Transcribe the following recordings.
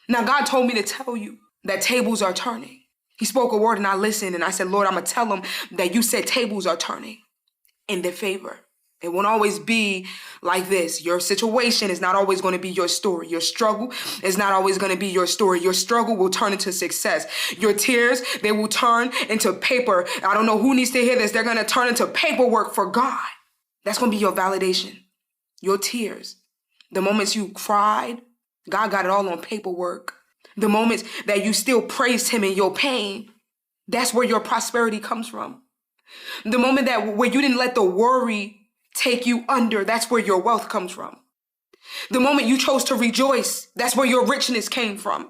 Now, God told me to tell you that tables are turning. He spoke a word and I listened and I said, Lord, I'm going to tell him that you said tables are turning in their favor. It won't always be like this. Your situation is not always going to be your story. Your struggle is not always going to be your story. Your struggle will turn into success. Your tears, they will turn into paper. I don't know who needs to hear this. They're going to turn into paperwork for God. That's going to be your validation. Your tears. The moments you cried, God got it all on paperwork. The moments that you still praised him in your pain, that's where your prosperity comes from. The moment where you didn't let the worry take you under, that's where your wealth comes from. The moment you chose to rejoice, that's where your richness came from.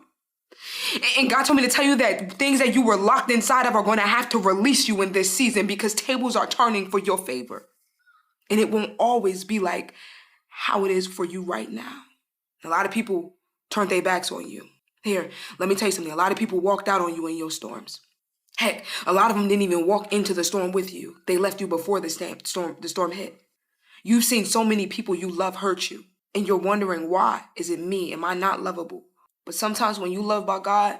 And God told me to tell you that things that you were locked inside of are going to have to release you in this season because tables are turning for your favor. And it won't always be like how it is for you right now. A lot of people turned their backs on you. Here, let me tell you something. A lot of people walked out on you in your storms. Heck, a lot of them didn't even walk into the storm with you. They left you before the storm hit. You've seen so many people you love hurt you, and you're wondering, why? Is it me? Am I not lovable? But sometimes when you love by God,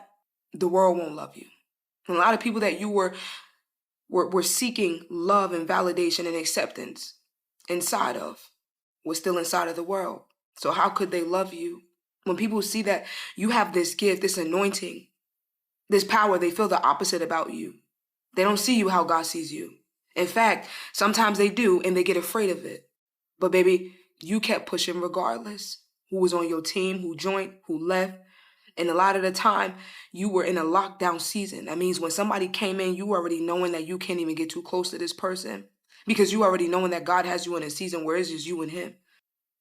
the world won't love you. And a lot of people that you were seeking love and validation and acceptance inside of was still inside of the world. So how could they love you? When people see that you have this gift, this anointing, this power, they feel the opposite about you. They don't see you how God sees you. In fact, sometimes they do, and they get afraid of it. But baby, you kept pushing regardless. Who was on your team, who joined, who left. And a lot of the time, you were in a lockdown season. That means when somebody came in, you already knowing that you can't even get too close to this person because you already knowing that God has you in a season where it's just you and him.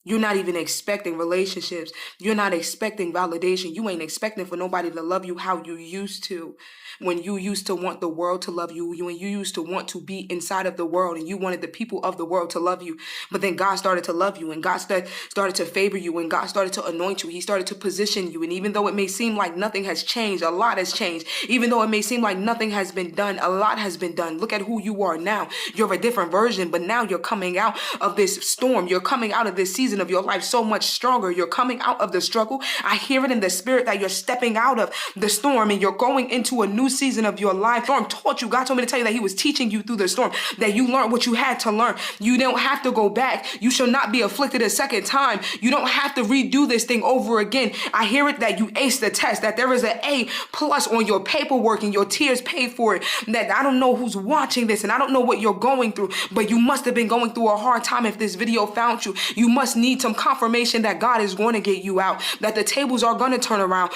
You're not even expecting relationships. You're not expecting validation. You ain't expecting for nobody to love you how you used to. When you used to want the world to love you, when you used to want to be inside of the world and you wanted the people of the world to love you. But then God started to love you and God started to favor you and God started to anoint you. He started to position you. And even though it may seem like nothing has changed, a lot has changed. Even though it may seem like nothing has been done, a lot has been done. Look at who you are now. You're a different version, but now you're coming out of this storm. You're coming out of this season of your life so much stronger. You're coming out of the struggle. I hear it in the spirit that you're stepping out of the storm and you're going into a new season of your life. Storm taught you. God told me to tell you that he was teaching you through the storm, that you learned what you had to learn. You don't have to go back. You shall not be afflicted a second time. You don't have to redo this thing over again. I hear it that you aced the test, that there is an A+ on your paperwork and your tears paid for it. That I don't know who's watching this and I don't know what you're going through, but you must have been going through a hard time if this video found you. You must need some confirmation that God is going to get you out, that the tables are going to turn around.